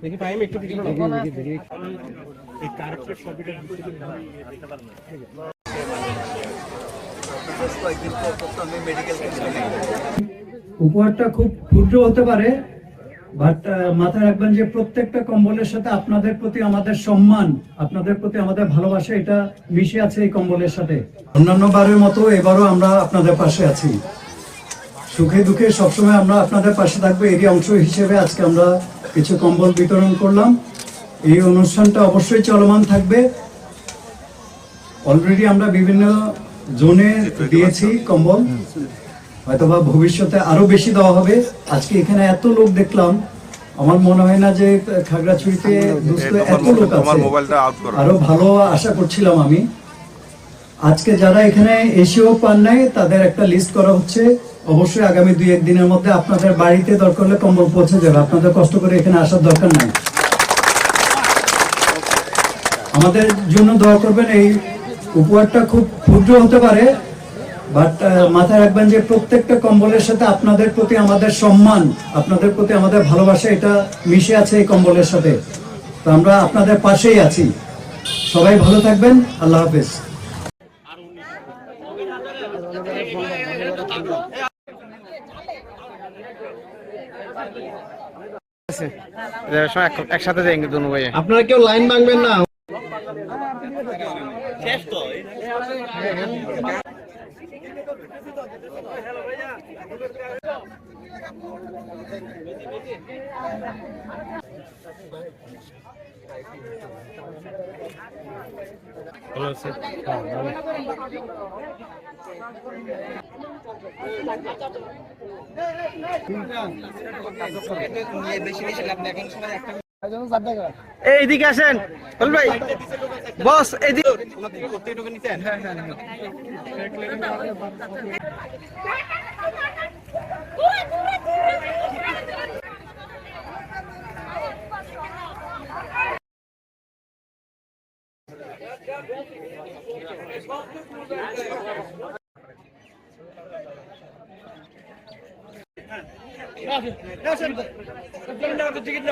দেখি ভাই আমি একটু পিছনে দেখি এই কারেক্টর ছবিটা উপহারটা খুব ক্ষুদ্র হতে পারে, বাট মাথায় রাখবেন যে প্রত্যেকটা কম্বলের সাথে আপনাদের প্রতি আমাদের সম্মান, আপনাদের প্রতি আমাদের ভালোবাসা এটা মিশে আছে এই কম্বলের সাথে। অন্যান্য বারের মতো এবারও আমরা আপনাদের পাশে আছি, সুখে দুঃখে সবসময় আমরা আপনাদের পাশে থাকবো। এরই অংশ হিসেবে আজকে আমরা কিছু কম্বল বিতরণ করলাম। এই অনুষ্ঠানটা অবশ্যই চলমান থাকবে। অলরেডি আমরা বিভিন্ন জোনে দিয়েছি কম্বল, হয়তোবা ভবিষ্যতে আরো বেশি দেওয়া হবে। আজকে এখানে এত লোক দেখলাম, আমার মনে হয় না যে খাগড়াছড়িতে এত লোক আছে, আরো ভালো আশা করছিলাম আমি। আজকে যারা এখানে এসেও পান নাই তাদের একটা লিস্ট করা হচ্ছে, অবশ্যই আগামী 2-1 দিনের মধ্যে আপনাদের বাড়িতে দরকার হলে কম্বল পৌঁছে যাবে, আপনাদের কষ্ট করে এখানে আসার দরকার নাই। আমাদের জন্য দোয়া করবেন। এই উপহারটা খুব ক্ষুদ্র হতে পারে, বাট মাথায় রাখবেন যে প্রত্যেকটা কম্বলের সাথে আপনাদের প্রতি আমাদের সম্মান, আপনাদের প্রতি আমাদের ভালোবাসা এটা মিশে আছে এই কম্বলের সাথে। তো আমরা আপনাদের পাশেই আছি। সবাই ভালো থাকবেন। আল্লাহ হাফেজ। একসাথে যাই কিন্তু ভাই, আপনারা কেউ লাইন ভাঙবেন না। এইদিকে আসেন ভাই, বস এইদিকে। টিকিট